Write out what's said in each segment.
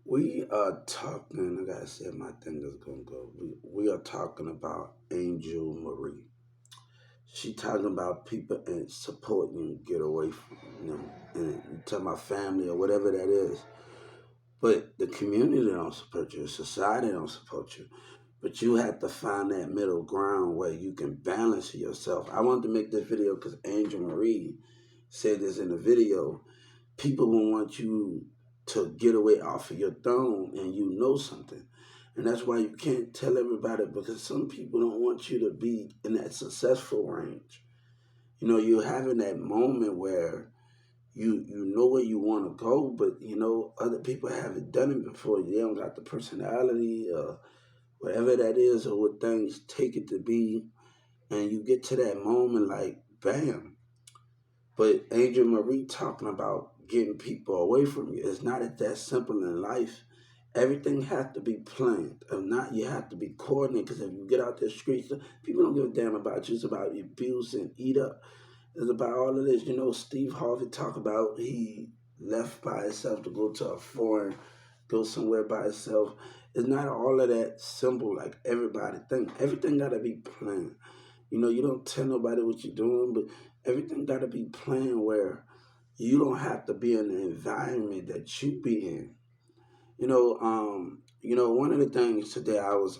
We are talking, like I said, my thing is gonna go. We are talking about Angel Marie. She talking about people and supporting you, get away from them, and you talking about family or whatever that is. But the community don't support you, society don't support you. But you have to find that middle ground where you can balance yourself. I wanted to make this video because Angel Marie said this in the video. People will want you to get away off of your throne and you know something. And that's why you can't tell everybody because some people don't want you to be in that successful range. You're having that moment where you know where you want to go, but other people haven't done it before. They don't got the personality or whatever that is or what things take it to be. And you get to that moment like, bam. But Angel Marie talking about getting people away from you. It's not that simple in life. Everything has to be planned. If not, you have to be coordinated. Because if you get out the streets, people don't give a damn about you. It's about abuse and eat up. It's about all of this. Steve Harvey talk about he left by himself to go to a foreign, go somewhere by himself. It's not all of that simple like everybody think. Everything got to be planned. You don't tell nobody what you're doing, but everything got to be planned where you don't have to be in the environment that you be in. One of the things today I was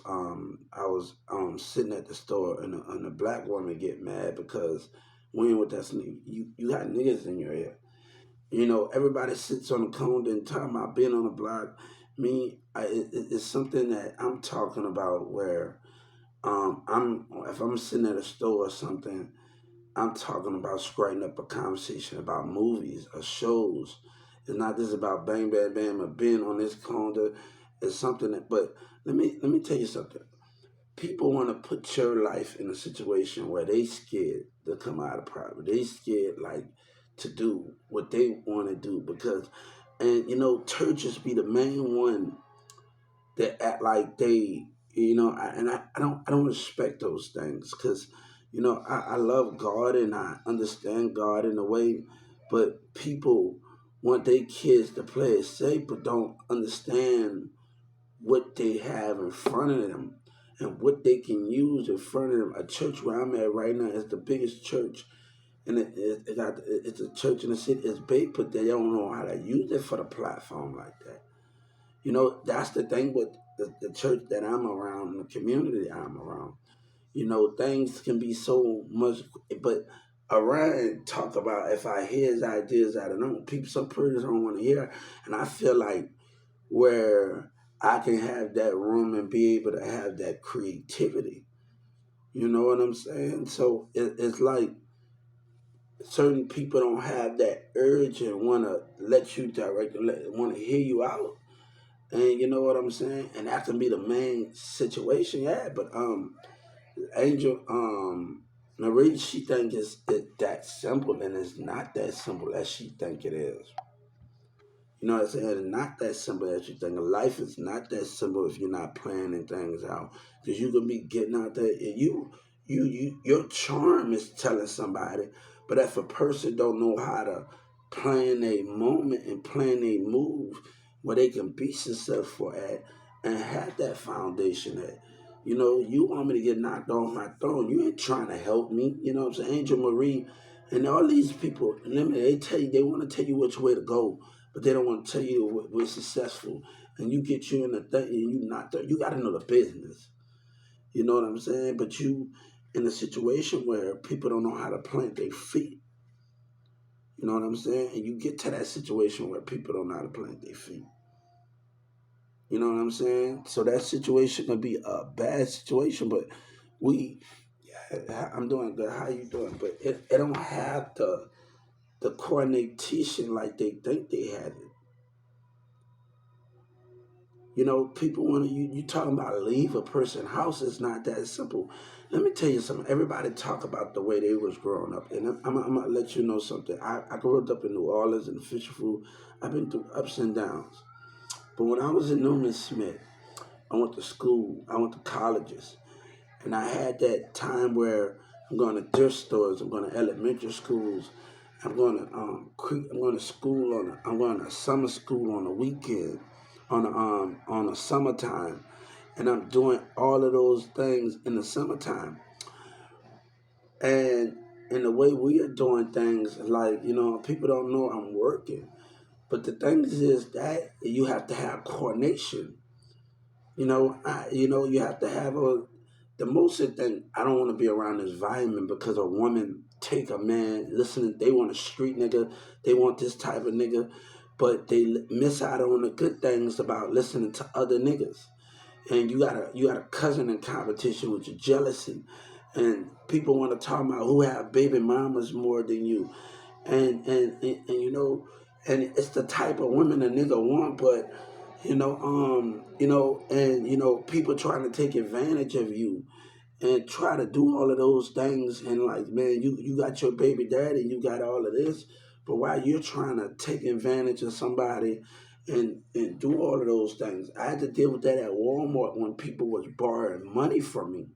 sitting at the store and a black woman get mad because we ain't with that sneak. You got niggas in your ear. Everybody sits on the cone and talking about being on the block. It's something that I'm talking about where if I'm sitting at a store or something, I'm talking about straightening up a conversation about movies or shows. It's not just about bang bang bang or being on this corner. It's something that. But let me tell you something. People want to put your life in a situation where they scared to come out of private. They scared like to do what they want to do because, and churches be the main one that act like they, I don't respect those things because, I love God and I understand God in a way, but people want their kids to play it safe, but don't understand what they have in front of them and what they can use in front of them. A church where I'm at right now is the biggest church, and it's a church in the city. It's big, but they don't know how to use it for the platform like that. That's the thing with the church that I'm around and the community I'm around. Things can be so much, but around talk about if I hear his ideas, I don't know. People, some persons don't want to hear, and I feel like where I can have that room and be able to have that creativity. You know what I'm saying? So it's like certain people don't have that urge and want to let you direct, want to hear you out. And you know what I'm saying? And that can be the main situation, yeah. But Angel Marie, she think it that simple, and it's not that simple as she think it is. You know what I'm saying? It's not that simple as you think. Life is not that simple if you're not planning things out. Because you can be getting out there and your charm is telling somebody. But if a person don't know how to plan a moment and plan a move where they can be successful at and have that foundation at. You want me to get knocked off my throne. You ain't trying to help me. You know what I'm saying? Angel Marie and all these people, they want to tell you which way to go, but they don't want to tell you we're successful. And you get you in the thing and you not there. You got to know the business. You know what I'm saying? But you in a situation where people don't know how to plant their feet. You know what I'm saying? And you get to that situation where people don't know how to plant their feet. You know what I'm saying? So that situation could be a bad situation, but we, yeah, I'm doing good. How you doing? But it don't have the coordination like they think they had it. People want to, you talking about leave a person's house. It's not that simple. Let me tell you something. Everybody talk about the way they was growing up. And I'm going to let you know something. I grew up in New Orleans and Fisher Food. I've been through ups and downs. But when I was in Newman Smith, I went to school. I went to colleges. And I had that time where I'm going to thrift stores. I'm going to elementary schools. I'm going to school I'm going to summer school on the weekend. on the summertime, and I'm doing all of those things in the summertime. And in the way we are doing things, like, people don't know I'm working. But the thing is that you have to have coordination. You have to have the most thing. I don't want to be around this environment because a woman take a man, listening, they want a street nigga, they want this type of nigga, but they miss out on the good things about listening to other niggas. And you got a cousin in competition with your jealousy, and people want to talk about who have baby mamas more than you, and and it's the type of women a nigga want, but people trying to take advantage of you and try to do all of those things, and like, man, you got your baby daddy, you got all of this, but while you're trying to take advantage of somebody and do all of those things, I had to deal with that at Walmart when people was borrowing money from me.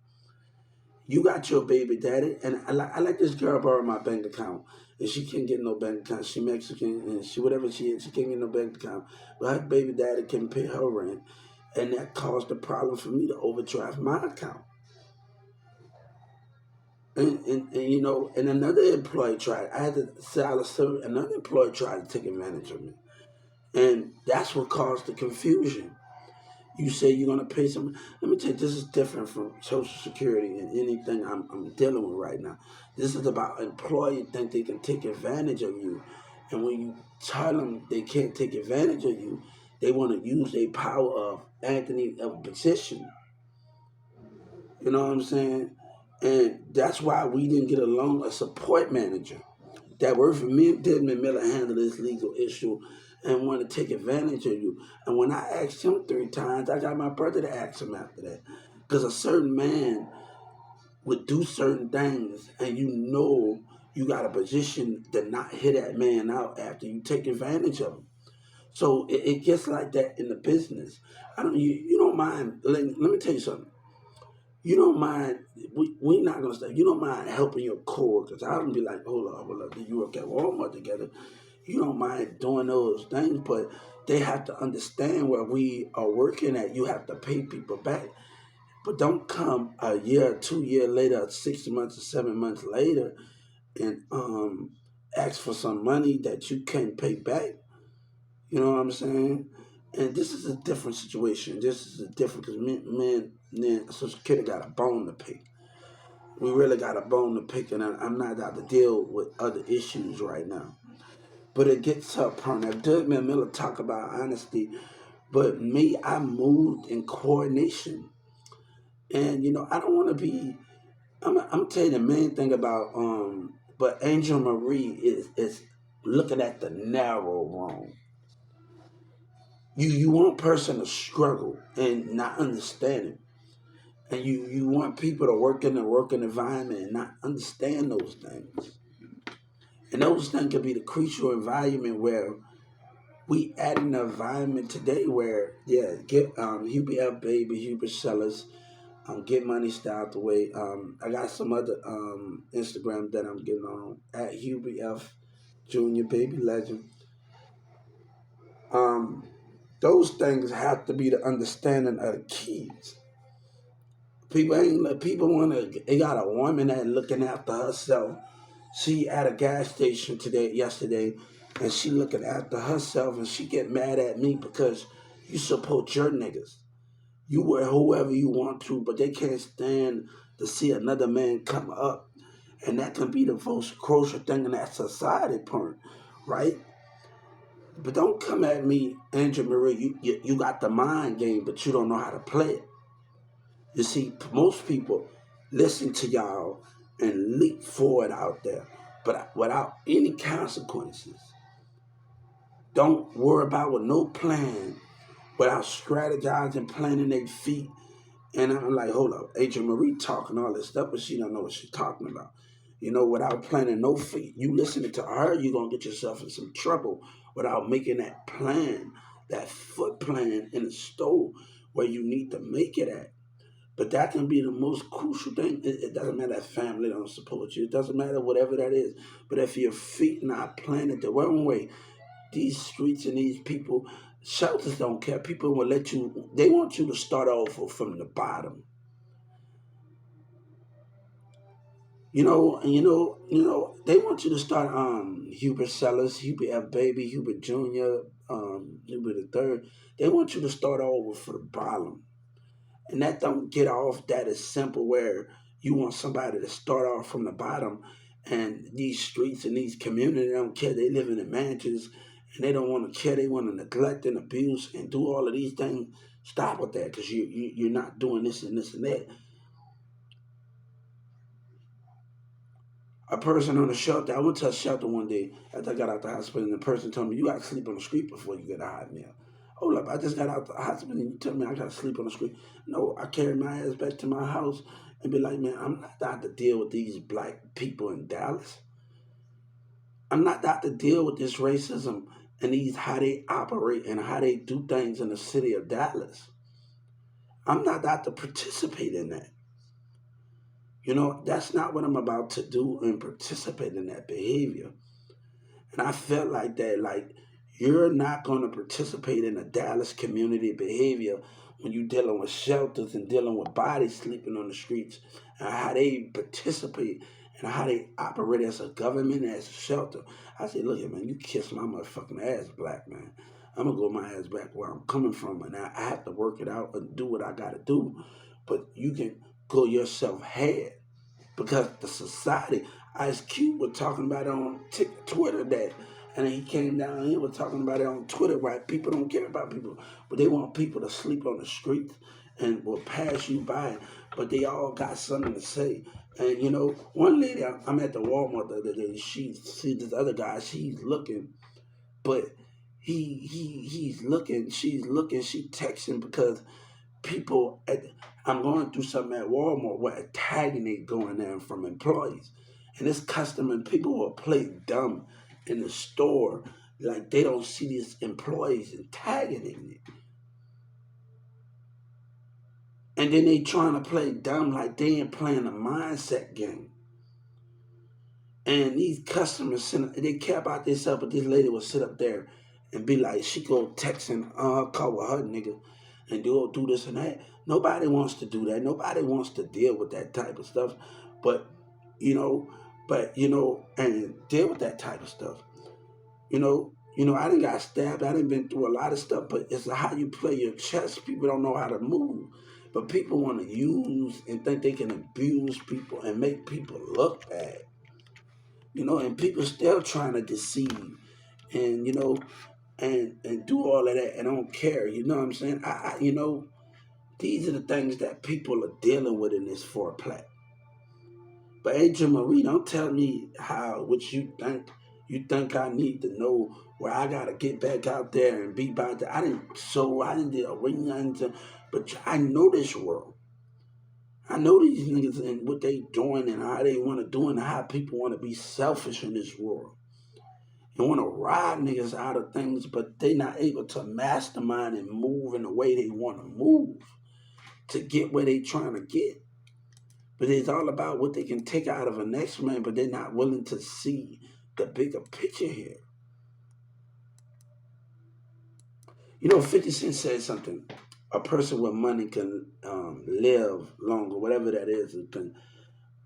You got your baby daddy, and I let this girl borrow my bank account, and she can't get no bank account. She Mexican, and she whatever she is, she can't get no bank account. But her baby daddy can pay her rent, and that caused a problem for me to overdraft my account. And another employee tried. I had to sell a service. Another employee tried to take advantage of me, and that's what caused the confusion. You say you're gonna pay some. Let me tell you, this is different from Social Security and anything I'm dealing with right now. This is about employees think they can take advantage of you, and when you tell them they can't take advantage of you, they want to use their power of Anthony of position. You know what I'm saying? And that's why we didn't get along. A support manager that worked for me, Desmond Miller, handle this legal issue and want to take advantage of you. And when I asked him 3 times, I got my brother to ask him after that. Because a certain man would do certain things, and you got a position to not hit that man out after you take advantage of him. So it gets like that in the business. I don't you don't mind. Let me tell you something. You don't mind. We not gonna stay. You don't mind helping your coworkers. I don't be like, hold up. You work at Walmart together. You don't mind doing those things, but they have to understand where we are working at. You have to pay people back, but don't come a year, 2 year later, 6 months or 7 months later, and ask for some money that you can't pay back. You know what I'm saying? And this is a different situation. This is a different because men, Social Security got a bone to pick. We really got a bone to pick, and I'm not out to deal with other issues right now. But it gets to a point. Now, Douglas Miller talk about honesty, but me, I moved in coordination, and I don't want to be. I'm telling you the main thing about but Angel Marie is looking at the narrow wrong. You want a person to struggle and not understand it. And you want people to work in the working environment and not understand those things. And those things could be the crucial environment where we add an environment today where, yeah, get UBF baby, Hubert Sellers, get money style out the way. I got some other Instagram that I'm getting on at UBF Junior Baby Legend. Um, those things have to be the understanding of the kids. People want to. They got a woman that looking after herself. She at a gas station yesterday, and she looking after herself, and she get mad at me because you support your niggas. You wear whoever you want to, but they can't stand to see another man come up, and that can be the most crucial thing in that society part, right? But don't come at me, Andrew Marie. You got the mind game, but you don't know how to play it. You see, most people listen to y'all and leap forward out there, but without any consequences. Don't worry about with no plan, without strategizing, planning their feet. And I'm like, hold up, Agent Marie talking all this stuff, but she don't know what she's talking about. Without planning no feet. You listening to her, you're going to get yourself in some trouble without making that plan, that foot plan in the store where you need to make it at. But that can be the most crucial thing. It doesn't matter if family don't support you. It doesn't matter whatever that is. But if your feet not planted the wrong way, these streets and these people, Shelters don't care. People will let you. They want you to start off from the bottom. They want you to start Hubert Sellers, Hubert F. Baby, Hubert Jr., Hubert the Third. They want you to start over for the bottom. And that don't get off that is simple where you want somebody to start off from the bottom and these streets and these communities don't care. They live in mansions and they don't want to care. They want to neglect and abuse and do all of these things. Stop with that because you're not doing this and this and that. A person on the shelter. I went to a shelter one day after I got out the hospital, and the person told me, "You got to sleep on the street before you get a hot meal." Hold up, I just got out the hospital, and you tell me I got to sleep on the street? No, I carry my ass back to my house and be like, "Man, I'm not out to deal with these black people in Dallas. I'm not out to deal with this racism and these how they operate and how they do things in the city of Dallas. I'm not out to participate in that." That's not what I'm about to do and participate in that behavior. And I felt like that, like, you're not going to participate in the Dallas community behavior when you're dealing with shelters and dealing with bodies sleeping on the streets and how they participate and how they operate as a government, as a shelter. I say, look here, man, you kiss my motherfucking ass, black man. I'm going to go my ass back where I'm coming from, and I have to work it out and do what I got to do. But you can go yourself ahead because the society, Ice Cube was talking about it on Twitter that, and he came down here was talking about it on Twitter. Right, people don't care about people, but they want people to sleep on the streets and will pass you by, but they all got something to say. And one lady, I'm at the Walmart the other day. She see this other guy. She's looking, but he's looking. She's looking. She texting because people I'm going through something at Walmart where antagonate going there from employees. And this customer people will play dumb in the store like they don't see these employees antagonating it. And then they trying to play dumb like they ain't playing a mindset game. And these customers, they care about themselves, but this lady will sit up there and be like, she go texting call with her nigga and do this and that. Nobody wants to do that. Nobody wants to deal with that type of stuff. But you know, and deal with that type of stuff. I didn't got stabbed. I didn't been through a lot of stuff, but it's how you play your chess. People don't know how to move. But people want to use and think they can abuse people and make people look bad. And people still trying to deceive and and do all of that and don't care. You know what I'm saying? These are the things that people are dealing with in this foreplay. But Adrian Marie, don't tell me what you think. You think I need to know where I gotta get back out there and be about that. I didn't do a ring nothing, but I know this world. I know these niggas and what they doing and how they want to do and how people want to be selfish in this world. They want to ride niggas out of things, but they not able to mastermind and move in the way they want to move to get where they trying to get. But it's all about what they can take out of a next man, but they're not willing to see the bigger picture here. 50 Cent said something. A person with money can live longer, whatever that is. It can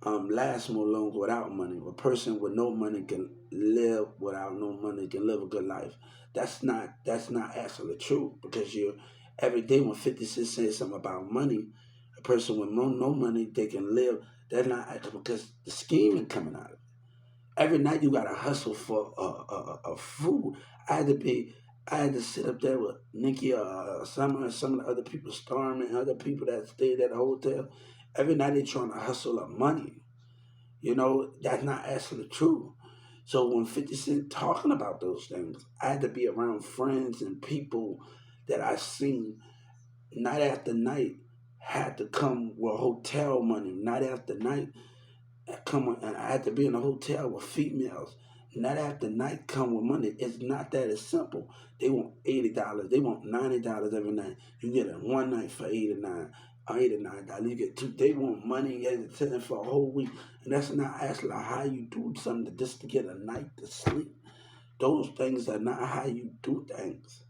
last more longer without money. A person with no money can live without no money, can live a good life. That's not actually true because you're every day when 50 Cent says something about money, a person with no money they can live. That's not actually because the scheming coming out of it. Every night you gotta hustle for food. I had to sit up there with Nikki, some of the other people, Storm, and other people that stayed at the hotel. Every night they trying to hustle up money. That's not actually true. So when 50 Cent talking about those things, I had to be around friends and people that I seen night after night had to come with hotel money, night after night come and I had to be in a hotel with females. Night after night come with money. It's not that it's simple. They want $80. They want $90 every night. You get it one night for $89. You get two. They want money sitting for a whole week, and that's not actually how you do something just to get a night to sleep. Those things are not how you do things.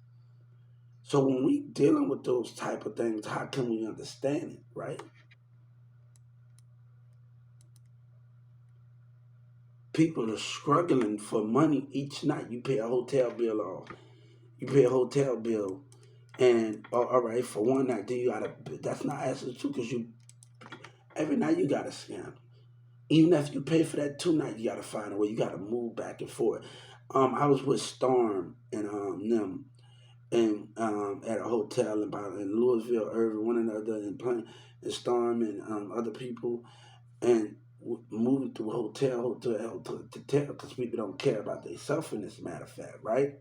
So when we dealing with those type of things, how can we understand it, right? People are struggling for money each night. You pay a hotel bill off. You pay a hotel bill, and all right, for one night, then you gotta. That's not asking too, because you every night you gotta scam. Even if you pay for that 2 night, you gotta find a way. You gotta move back and forth. I was with Storm and them and at a hotel in Louisville, Irving, one another, and playing and Storm and other people, and moving through hotel to hotel, because people don't care about themselves in this matter of fact, right?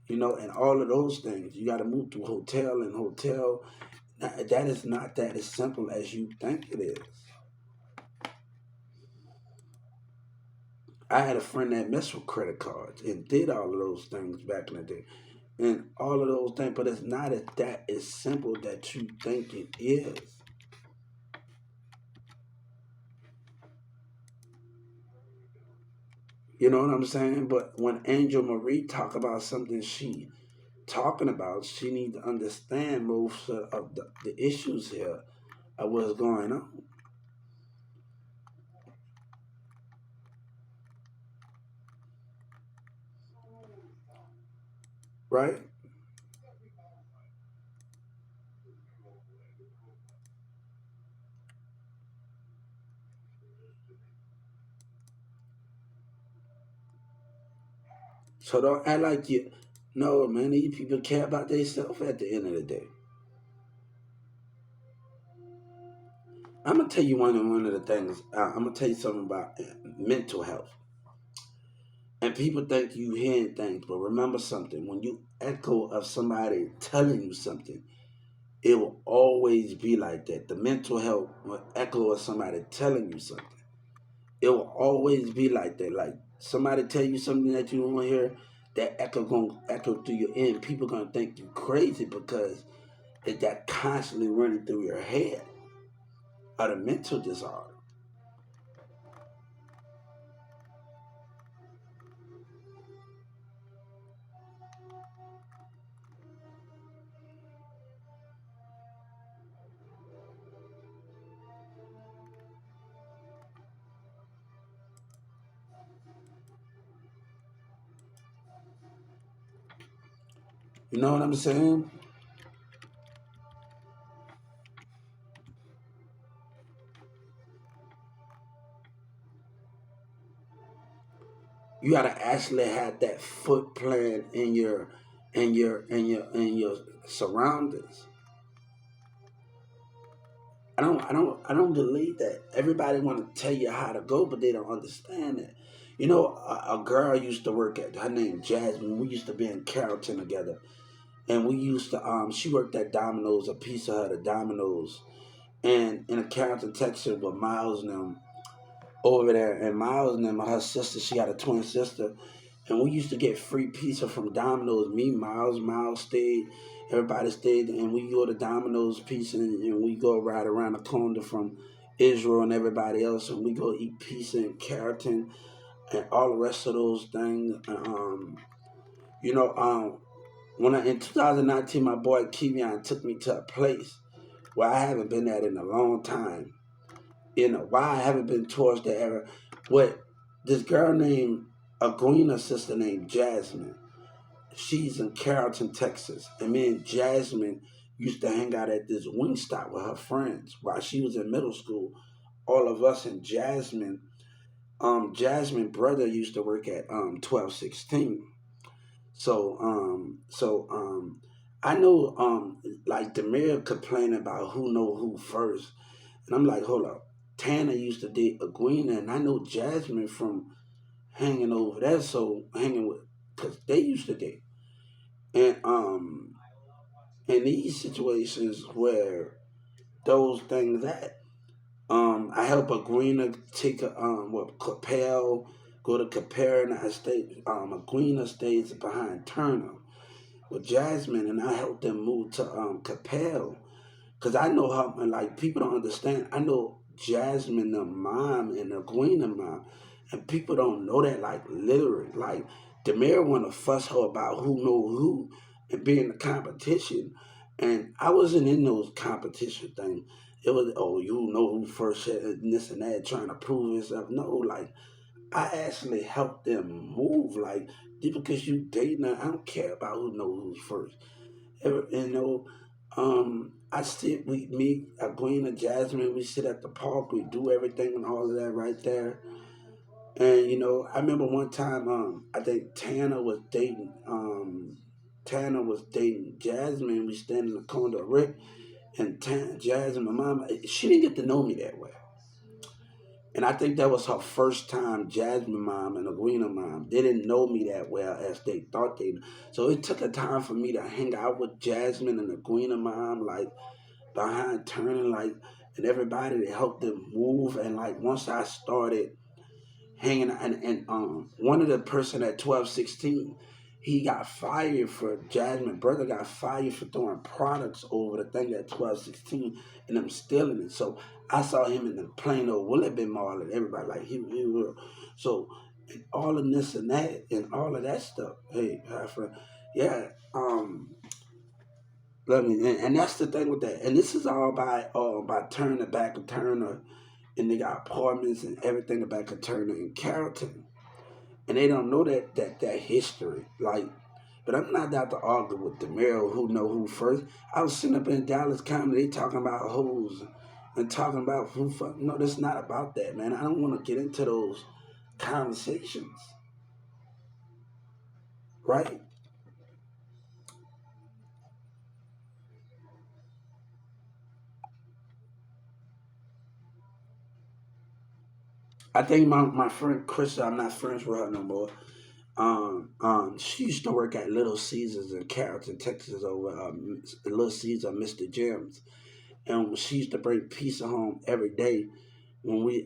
And all of those things. You got to move through hotel and hotel. That is not that as simple as you think it is. I had a friend that messed with credit cards and did all of those things back in the day. And all of those things, but it's not that as simple that you think it is. You know what I'm saying? But when Angel Marie talk about something she talking about, she need to understand most of the issues here of what's going on, right? So don't act like you. No, man, these people care about themselves at the end of the day. I'm gonna tell you one of the things. I'm gonna tell you something about mental health. And people think you hearing things, but remember something. When you echo of somebody telling you something, it will always be like that. The mental health will echo of somebody telling you something. It will always be like that. Like somebody tell you something that you don't want to hear, that echo gonna echo through your ear. People gonna think you crazy because it that constantly running through your head of the mental disorder. You know what I'm saying? You gotta actually have that foot plan in your surroundings. I don't believe that. Everybody want to tell you how to go, but they don't understand it. A girl used to work at her name Jasmine. We used to be in Carrollton together, and we used to she worked at Domino's, a piece of her the Domino's, and in a Carrollton, Texas, with Miles and them over there, and Miles and them, her sister, she got a twin sister, and we used to get free pizza from Domino's. Me, Miles stayed, everybody stayed, and we go to Domino's pizza, and we go right around the corner from Israel and everybody else, and we go eat pizza in Carrollton and all the rest of those things. You know, when in 2019, my boy Kevion took me to a place where I haven't been at in a long time. Why I haven't been towards the area. What this girl named a greener sister named Jasmine. She's in Carrollton, Texas. And me and Jasmine used to hang out at this Wingstop with her friends while she was in middle school. All of us and Jasmine brother used to work at 1216. So I know like Demir complaining about who know who first. And I'm like, hold up. Tana used to date Aguina, and I know Jasmine from hanging over there, so hanging with, because they used to date. And in these situations where those things at, I help Aguina take Capel, go to Capel, and I stay, Aguina stays behind Turner with Jasmine, and I help them move to Capel. Cause I know how, and like people don't understand. I know Jasmine, the mom, and the Queen, the mom, and people don't know that. Like literally, like Demir want to fuss her about who know who. and being a competition. And I wasn't in those competition things. It was, oh, you know who first said it, and this and that, trying to prove yourself. No, like, I actually helped them move. Like, just because you dating her, I don't care about who knows who's first. You know, I sit, we meet, Queen and Jasmine, we sit at the park, we do everything and all of that right there. And I remember one time, I think Tanner was dating Jasmine. We stand in the corner of Rick and Jasmine, my mom. She didn't get to know me that well, and I think that was her first time. Jasmine mom and Aguina mom, they didn't know me that well as they thought they. So it took a time for me to hang out with Jasmine and Aguina mom, like behind turning, like, and everybody to help them move. And like once I started hanging and one of the person at 1216, he got fired for Jasmine brother got fired for throwing products over the thing at 1216 and them stealing it. So I saw him in the plain old Willoughby Mall and everybody like he will. So and all of this and that and all of that stuff. Hey, my friend, yeah. Let me and that's the thing with that. And this is all by Turner back of Turner, and they got apartments and everything back of Turner in Carrollton, and they don't know that history. Like, but I'm not out to argue with Demiro who know who first. I was sitting up in Dallas County, they talking about hoes and talking about who fuck. No, that's not about that, man. I don't want to get into those conversations, right? I think my friend Chris, I'm not friends with her no more. She used to work at Little Caesars in Carrollton, Texas, over Little Caesar, Mr. Jim's, and she used to bring pizza home every day.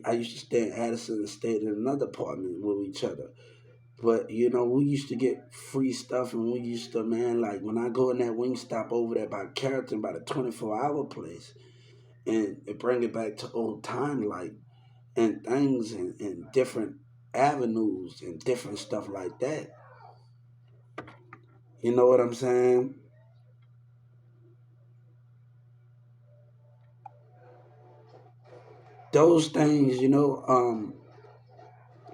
I used to stay in Addison and stayed in another apartment with each other. But we used to get free stuff, and we used to, man, like when I go in that wing stop over there by Carrollton, by the 24-hour place, and it bring it back to old time, like and things and different avenues and different stuff like that. You know what I'm saying? Those things,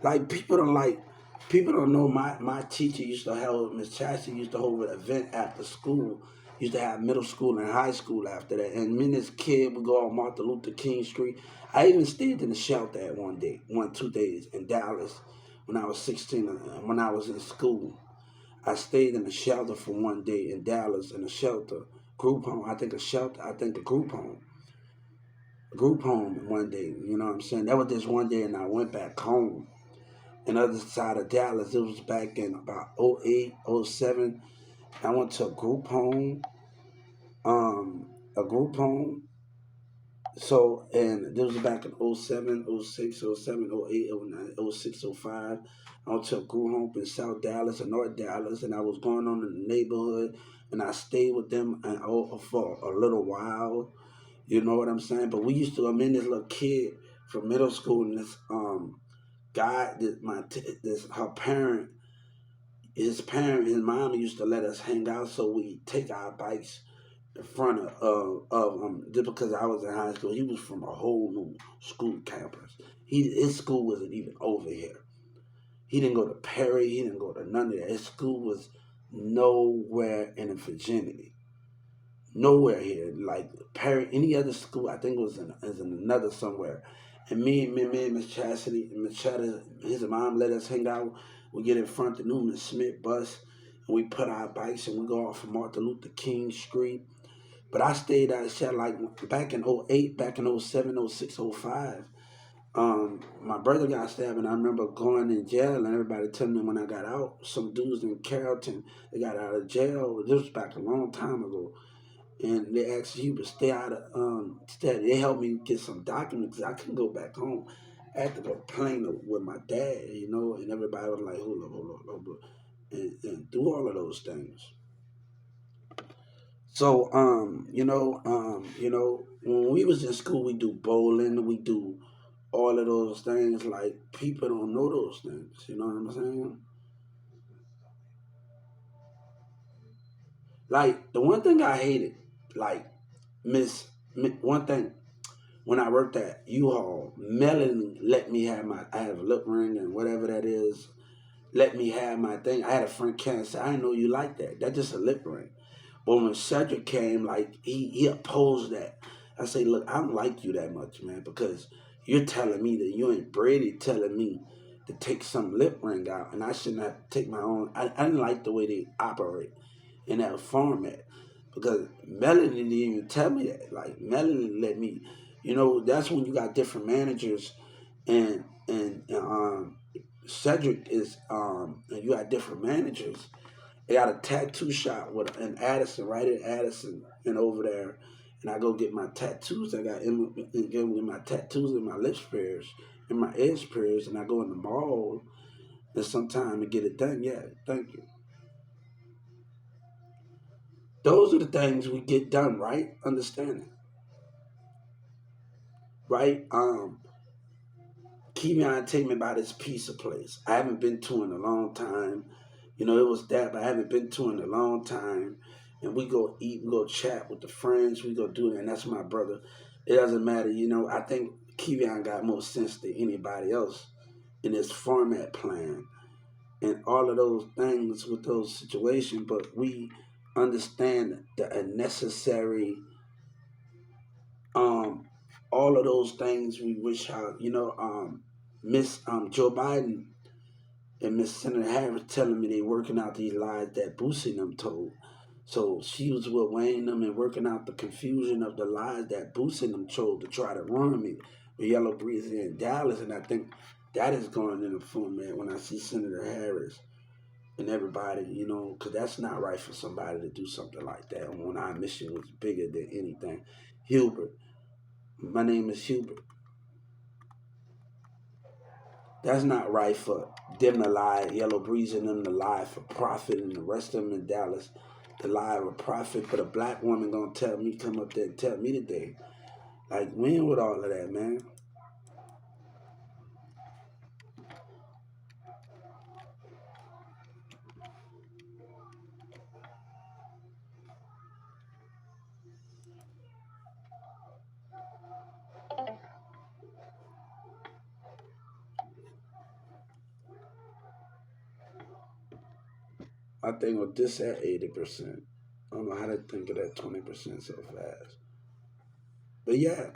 like people don't know my teacher used to hold Miss Chastity used to hold an event after school. Used to have middle school and high school after that. And me and this kid would go on Martin Luther King Street. I even stayed in the shelter at 2 days in Dallas when I was 16, when I was in school. I stayed in the shelter for 1 day in Dallas in a shelter, group home. I think a group home 1 day. You know what I'm saying? That was just 1 day, and I went back home. And other side of Dallas, it was back in about '08, '07. I went to um, a group home. So, and this was back in '07, '06, '07, '08, '09, '06, '05. I went to a group home in South Dallas and North Dallas, and I was going on in the neighborhood, and I stayed with them for a little while. You know what I'm saying? But we used to, I mean, this little kid from middle school, and this guy, this her parent, his mom used to let us hang out, so we take our bikes in front of just because I was in high school. He was from a whole new school campus. His school wasn't even over here. He didn't go to Perry. He didn't go to none of that. His school was nowhere in the Virginity. Nowhere here. Like Perry, any other school, I think was in another somewhere. And me and Miss Chastity, and Miss Chastity, his mom let us hang out. We get in front of the Newman Smith bus, and we put our bikes and we go off of Martin Luther King Street. But I stayed out of shit like back in '08, back in '07, '06, '05. My brother got stabbed, and I remember going in jail, and everybody telling me when I got out, some dudes in Carrollton, they got out of jail. This was back a long time ago, and they asked you to stay out of they helped me get some documents 'cause I couldn't go back home. I had to go plain with my dad, and everybody was like, hold up, and do all of those things. So, when we was in school, we do bowling, we do all of those things. Like people don't know those things. You know what I'm saying? Like the one thing I hated, like one thing when I worked at U-Haul, Melanie let me have I have a lip ring and whatever that is. Let me have my thing. I had a friend Ken say, I didn't know you like that. That's just a lip ring. But when Cedric came, like he opposed that. I say, look, I don't like you that much, man, because you're telling me that you ain't Brady telling me to take some lip ring out, and I should not take my own. I didn't like the way they operate in that format because Melanie didn't even tell me that. Like Melanie let me, that's when you got different managers, and Cedric is and you got different managers. They got a tattoo shop with an Addison, right in Addison, and over there. And I go get my tattoos. I got get my tattoos and my lip sprayers and my ear sprayers, and I go in the mall and sometime and get it done. Yeah, thank you. Those are the things we get done, right? Understanding, right? Kevion take me by this pizza place. I haven't been to in a long time. It was that, but I haven't been to in a long time. And we go eat, we go chat with the friends, we go do that, and that's my brother. It doesn't matter, I think Kevion got more sense than anybody else in this format plan and all of those things with those situations, but we understand the unnecessary um all of those things we wish how Miss Joe Biden and Miss Senator Harris telling me they working out these lies that Boosie and them told. So she was with Wayne them and working out the confusion of the lies that Boosie and them told to try to ruin me with Yellow Breezy in Dallas. And I think that is going in the format when I see Senator Harris and everybody, because that's not right for somebody to do something like that when our mission was bigger than anything. Hubert, my name is Hubert. That's not right for them to lie, Yellow Breeze and them to lie for profit, and the rest of them in Dallas to lie for profit. But a black woman gonna tell me, come up there and tell me today, like, when with all of that, man? I think with this at 80%. I don't know how to think of that 20% so fast. But yeah,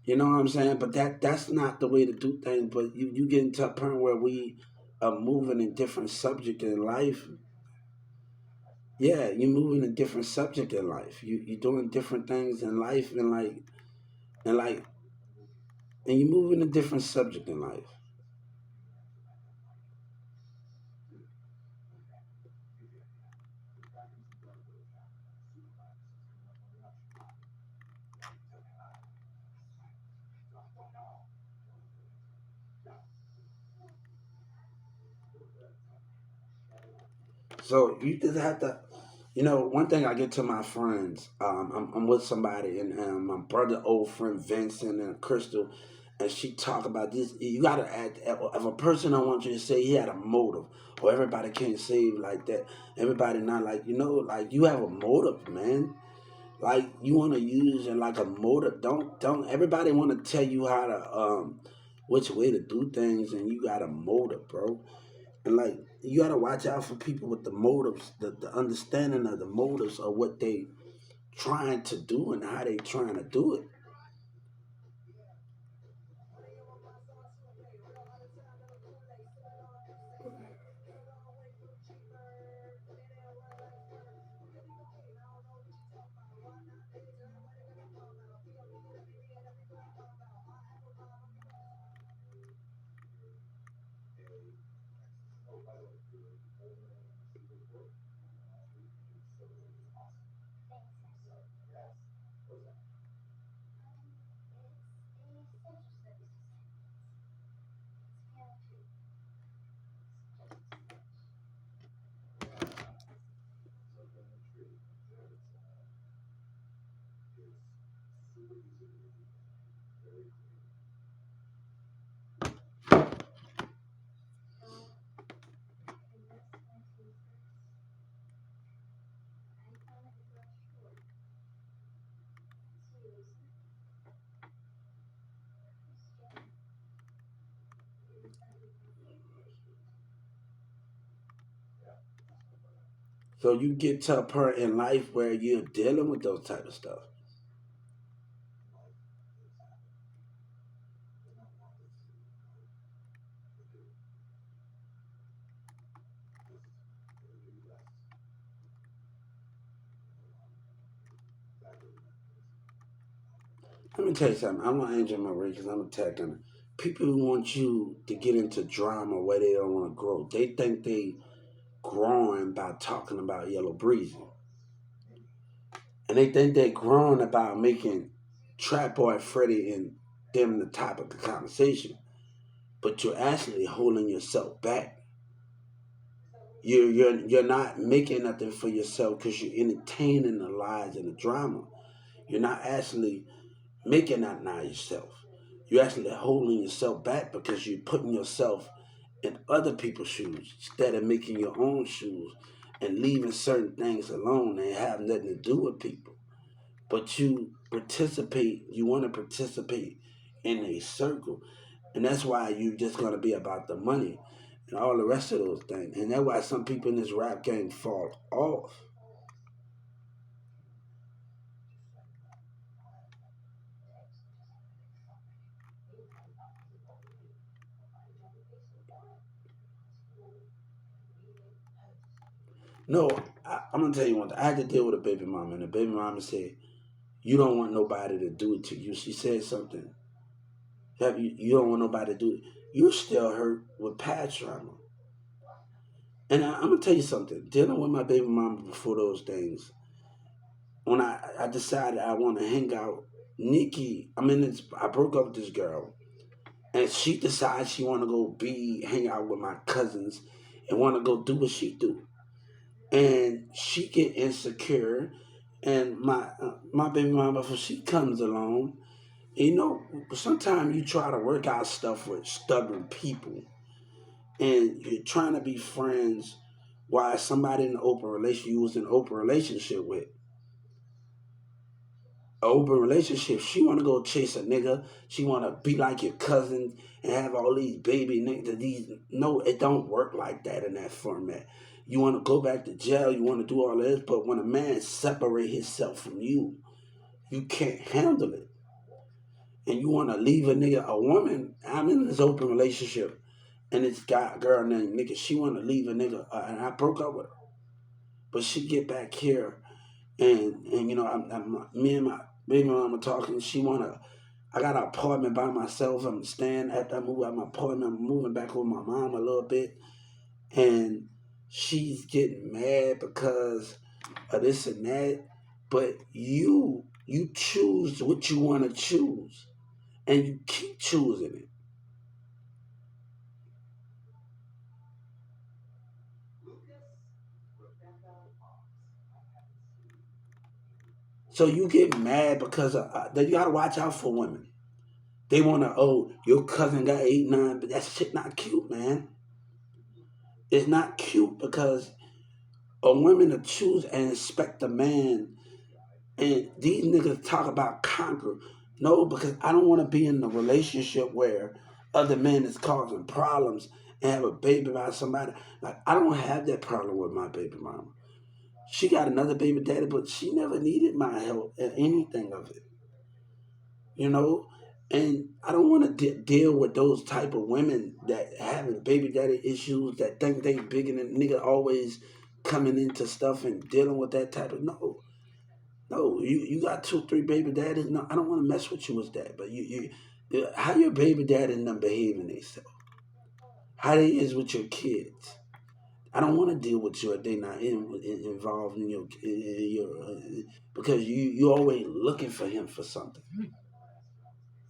you know what I'm saying? But that's not the way to do things. But you get into a point where we are moving in different subject in life. Yeah, you're moving a different subject in life. You're doing different things in life, and like and you're moving a different subject in life. So you just have to, one thing I get to my friends, I'm with somebody, and my brother, old friend Vincent and Crystal, and she talk about this. You gotta act. If a person don't want you to say he had a motive, or everybody can't save like that. Everybody not like like you have a motive, man. Like you want to use it like a motive. Don't. Everybody want to tell you how to which way to do things, and you got a motive, bro. And like you gotta watch out for people with the motives, the understanding of the motives of what they trying to do and how they trying to do it. So you get to a point in life where you're dealing with those type of stuff. Let me tell you something. I'm gonna Angel Marie because I'm attacking. People who want you to get into drama where they don't want to grow. They think they growing by talking about Yellow Breezy, and they think they're growing about making Trap Boy Freddie and them the topic of conversation. But you're actually holding yourself back. You're not making nothing for yourself because you're entertaining the lies and the drama. You're not actually making that now yourself. You're actually holding yourself back because you're putting yourself in other people's shoes instead of making your own shoes and leaving certain things alone and have nothing to do with people. But you want to participate in a circle. And that's why you're just going to be about the money and all the rest of those things. And that's why some people in this rap game fall off. No, I'm going to tell you one thing. I had to deal with a baby mama, and the baby mama said, you don't want nobody to do it to you. She said something. You don't want nobody to do it. You still hurt with past trauma. And I'm going to tell you something. Dealing with my baby mama before those things, when I decided I want to hang out, I broke up with this girl, and she decides she want to go hang out with my cousins and want to go do what she do. And she get insecure, and my baby mama, before she comes along, you know, sometimes you try to work out stuff with stubborn people, and you're trying to be friends while somebody in an open relation you was in an open relationship with. An open relationship, she wanna go chase a nigga, she wanna be like your cousin and have all these baby niggas. These no, it don't work like that in that format. You wanna go back to jail, you wanna do all this, but when a man separate himself from you, you can't handle it. And you wanna leave a nigga, a woman, I'm in this open relationship and this girl named nigga, she wanna leave a nigga, and I broke up with her. But she get back here, and you know, me and my baby mama talking. She wanna. I got an apartment by myself. I'm staying after I move out my apartment. I'm moving back with my mom a little bit, and she's getting mad because of this and that. But you choose what you want to choose, and you keep choosing it. So you get mad because you gotta watch out for women. They wanna, oh, your cousin got 8, 9, but that shit not cute, man. It's not cute because a woman to choose and expect a man, and these niggas talk about conquer. No, because I don't want to be in a relationship where other men is causing problems and have a baby by somebody. Like I don't have that problem with my baby mama. She got another baby daddy, but she never needed my help in anything of it. You know, and I don't want to deal with those type of women that having baby daddy issues that think they bigger than nigga always coming into stuff and dealing with that type of no, you got 2 3 baby daddies. No, I don't want to mess with you as that, but how your baby daddy and them behaving themselves, how they is with your kids. I don't want to deal with you if they not involved in your because you always looking for him for something.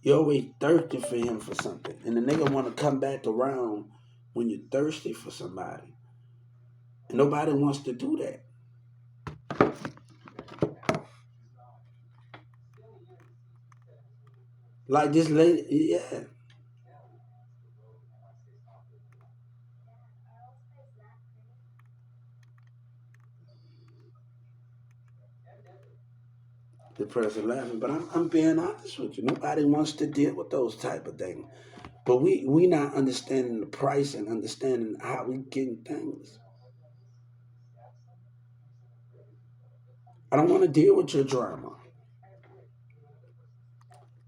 You're always thirsty for him for something. And the nigga want to come back around when you're thirsty for somebody. And nobody wants to do that. Like this lady, yeah. The person laughing, but I'm being honest with you. Nobody wants to deal with those type of things. But we not understanding the price and understanding how we getting things. I don't want to deal with your drama.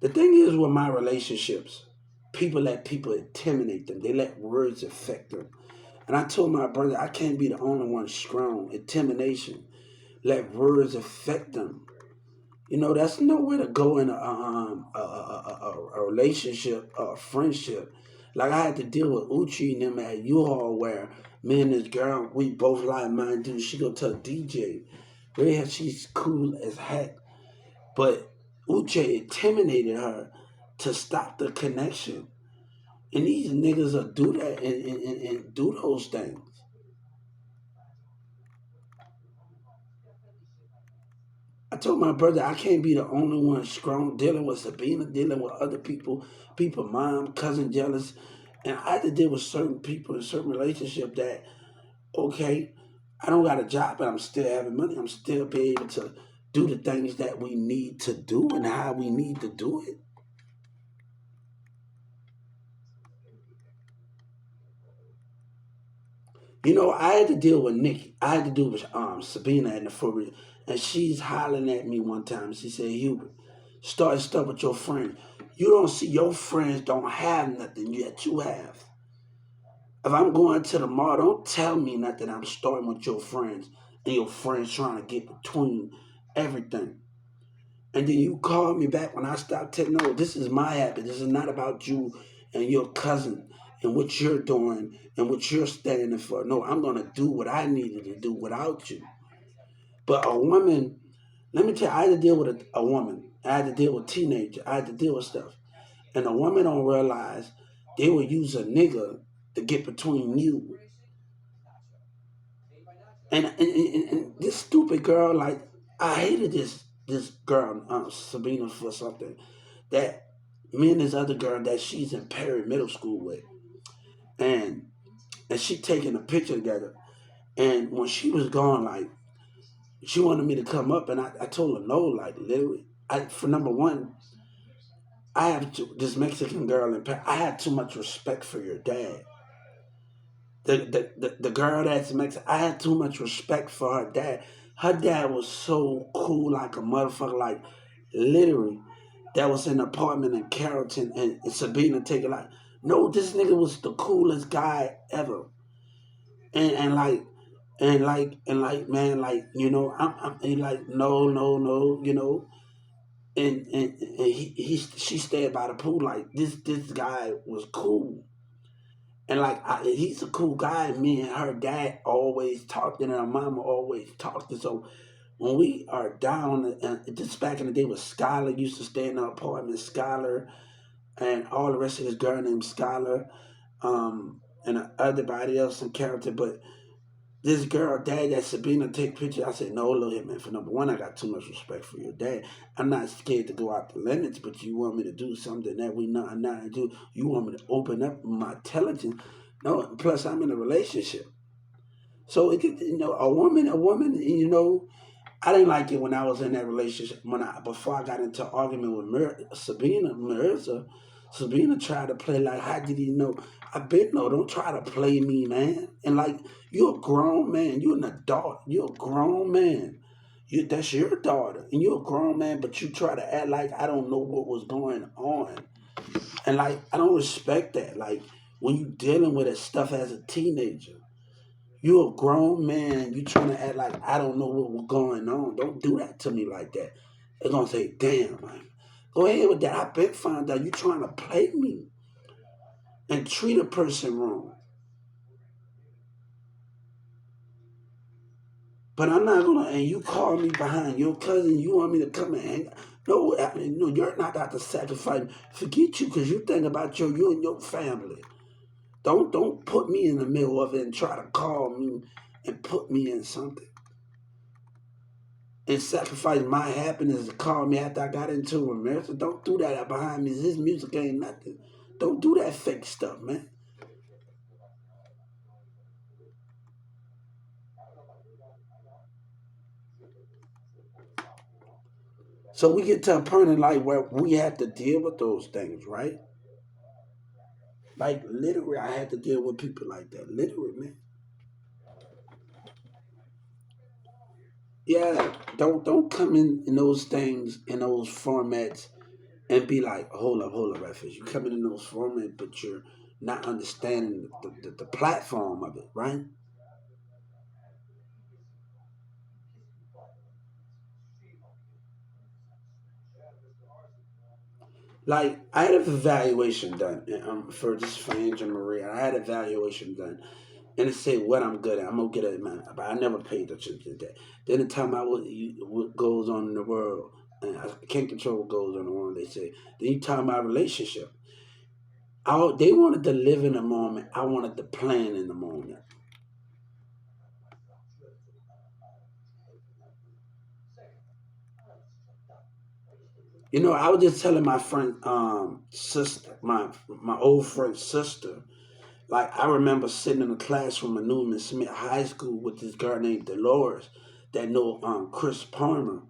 The thing is with my relationships, people let people intimidate them. They let words affect them. And I told my brother, I can't be the only one strong. Intimidation. Let words affect them. You know, that's nowhere to go in a relationship or a friendship. Like I had to deal with Uchi and them at U-Haul where me and this girl, we both like mine dude. She go tell DJ. Yeah, she's cool as heck. But Uche intimidated her to stop the connection. And these niggas will do that and do those things. I told my brother I can't be the only one strong dealing with Sabina, dealing with other people, mom, cousin jealous. And I had to deal with certain people in certain relationship that, okay, I don't got a job, but I'm still having money. I'm still be able to do the things that we need to do and how we need to do it. You know, I had to deal with Nikki. I had to deal with Sabina in the foyer, and she's hollering at me one time. She said, "Hubert, start stuff with your friends. You don't see your friends don't have nothing yet you have. If I'm going to the mall, don't tell me nothing. I'm starting with your friends, and your friends trying to get between everything." And then you call me back when I stop telling, no, this is my habit. This is not about you and your cousin and what you're doing and what you're standing for. No, I'm going to do what I needed to do without you. But a woman, let me tell you, I had to deal with a woman. I had to deal with teenagers. I had to deal with stuff. And a woman don't realize they will use a nigga to get between you. And this stupid girl, like, I hated this girl, Sabina, for something that me and this other girl that she's in Perry Middle School with, and she taking a picture together. And when she was gone, like she wanted me to come up, and I told her no, like literally. For number one, this Mexican girl in Perry. I had too much respect for your dad. The girl that's Mexican, I had too much respect for her dad. Her dad was so cool, like a motherfucker, like literally. That was in an apartment in Carrollton, and Sabina take it like, no, this nigga was the coolest guy ever, and like. And like man, like I'm and like no, and she stayed by the pool. Like this guy was cool, and like he's a cool guy. Me and her dad always talked, and her mama always talked. And so when we are down, and this back in the day was Skylar used to stay in the apartment. Skylar and all the rest of this girl named Skylar, and everybody else in character. But this girl, dad, that Sabina take pictures. I said, no, look here, man. For number one, I got too much respect for your dad. I'm not scared to go out the limits, but you want me to do something that we not do. You want me to open up my intelligence. No, plus I'm in a relationship. So it could, a woman, I didn't like it when I was in that relationship. Before I got into argument with Sabina tried to play like, how did he know? I bet no, don't try to play me, man. And like, you're a grown man. You're an adult. You're a grown man. That's your daughter, and you're a grown man. But you try to act like I don't know what was going on, and like I don't respect that. Like when you dealing with that stuff as a teenager. You're a grown man. You trying to act like I don't know what was going on. Don't do that to me like that. They're gonna say, "Damn, man, go ahead with that." I bet find out you trying to play me and treat a person wrong. But I'm not gonna. And you call me behind your cousin. You want me to come and hang? No, no, you're not out to sacrifice. Forget you, cause you think about you and your family. Don't put me in the middle of it and try to call me and put me in something. and sacrifice my happiness to call me after I got into a marriage. So don't do that behind me. His music ain't nothing. Don't do that fake stuff, man. So we get to a point in life where we have to deal with those things, right? Like literally, I had to deal with people like that. Literally, man. Yeah, don't come in those things in those formats and be like, hold up, Refuge. You coming in those formats, but you're not understanding the platform of it, right? Like I had an evaluation done for just for Angel Marie. I had an evaluation done, and it said what I'm good at. I'm gonna get it, man. But I never paid attention to that. Then the time I what goes on in the world, and I can't control what goes on in the world. They say. Then you talk about relationship. They wanted to live in the moment. I wanted to plan in the moment. You know, I was just telling my friend, sister, my old friend's sister. Like I remember sitting in a classroom at Newman Smith High School with this girl named Dolores that know Chris Palmer,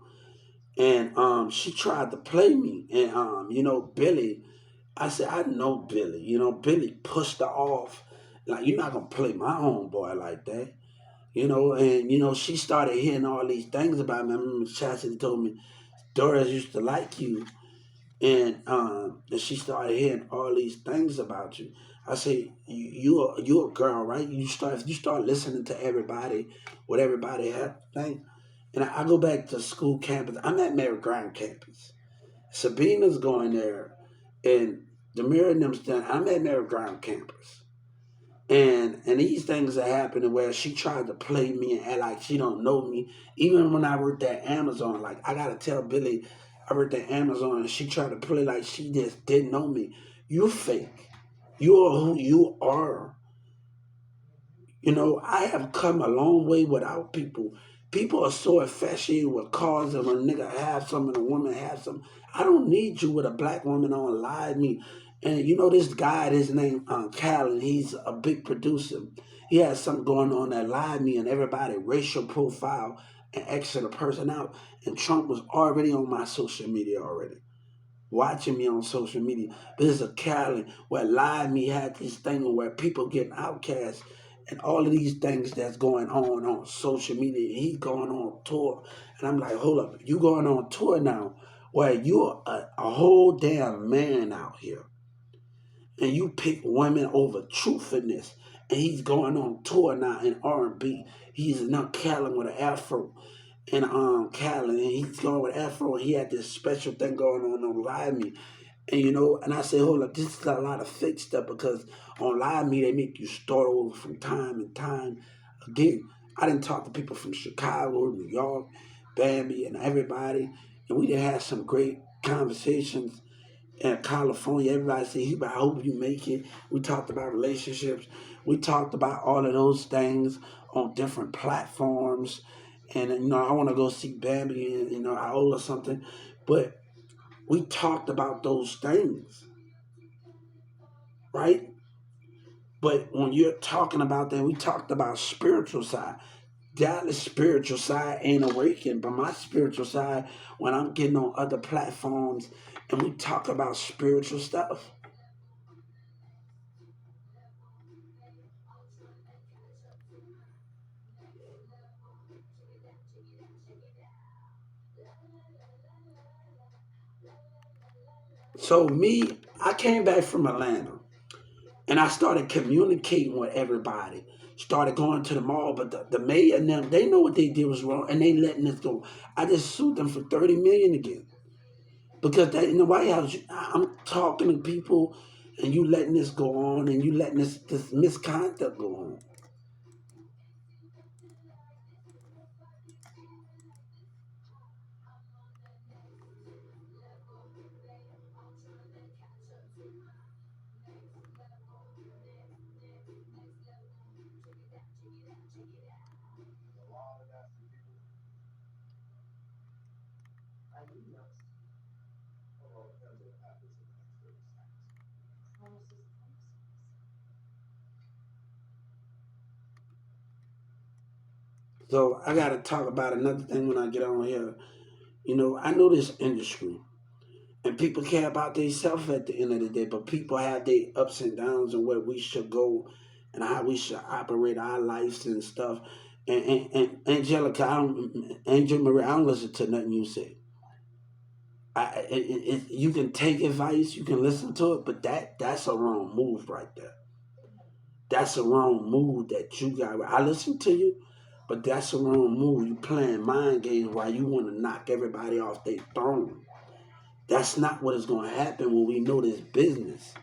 and she tried to play me, and Billy. I said I know Billy. You know Billy pushed her off. Like you're not gonna play my homeboy like that. And she started hearing all these things about me. I remember Chastity told me Doris used to like you, and she started hearing all these things about you. I say, you a girl, right? You start listening to everybody, what everybody had to think. And I go back to school campus. I'm at Mary Grant campus. Sabina's going there, and Demira and them's done. I'm at Mary Grant campus. And these things are happening where she tried to play me and act like she don't know me. Even when I worked at Amazon, like I gotta tell Billy, I worked at Amazon and she tried to play like she just didn't know me. You fake. You are who you are. I have come a long way without people. People are so infatuated with cars and when a nigga have some and a woman have some. I don't need you with a black woman on live me. And this guy, his name Callan, he's a big producer. He has something going on that live me and everybody, racial profile and X the person out. And Trump was already on my social media already watching me on social media. There's a Cali where Live Me had this thing where people getting outcast and all of these things that's going on social media. And he's going on tour. And I'm like, hold up, you going on tour now where you're a whole damn man out here and you pick women over truthfulness. And he's going on tour now in R&B. He's now Callan with an afro and Callan, and he's going with afro, and he had this special thing going on Live Me. And I said, hold up, this is a lot of fake stuff because on Live Me, they make you start over from time and time again. I didn't talk to people from Chicago, New York, Bambi, and everybody, and we did have some great conversations in California. Everybody said, I hope you make it. We talked about relationships. We talked about all of those things on different platforms. And, I want to go see Bambi and, I owe her something. But we talked about those things, right? But when you're talking about that, we talked about spiritual side. Dallas' spiritual side ain't awakened, but my spiritual side, when I'm getting on other platforms and we talk about spiritual stuff. So me, I came back from Atlanta and I started communicating with everybody. Started going to the mall, but the mayor and them, they know what they did was wrong and they letting this go. I just sued them for 30 million again. Because in the White House, I'm talking to people and you letting this go on and you letting this misconduct go on. So I gotta talk about another thing when I get on here. I know this industry, and people care about themselves at the end of the day, but people have their ups and downs and where we should go and how we should operate our lives and stuff. And Angelica, Angel Marie, I don't listen to nothing you say. You can take advice, you can listen to it, but that's a wrong move right there. That's a wrong move that you got. I listen to you, but that's a wrong move. You playing mind games while you want to knock everybody off their throne. That's not what is going to happen when we know this business.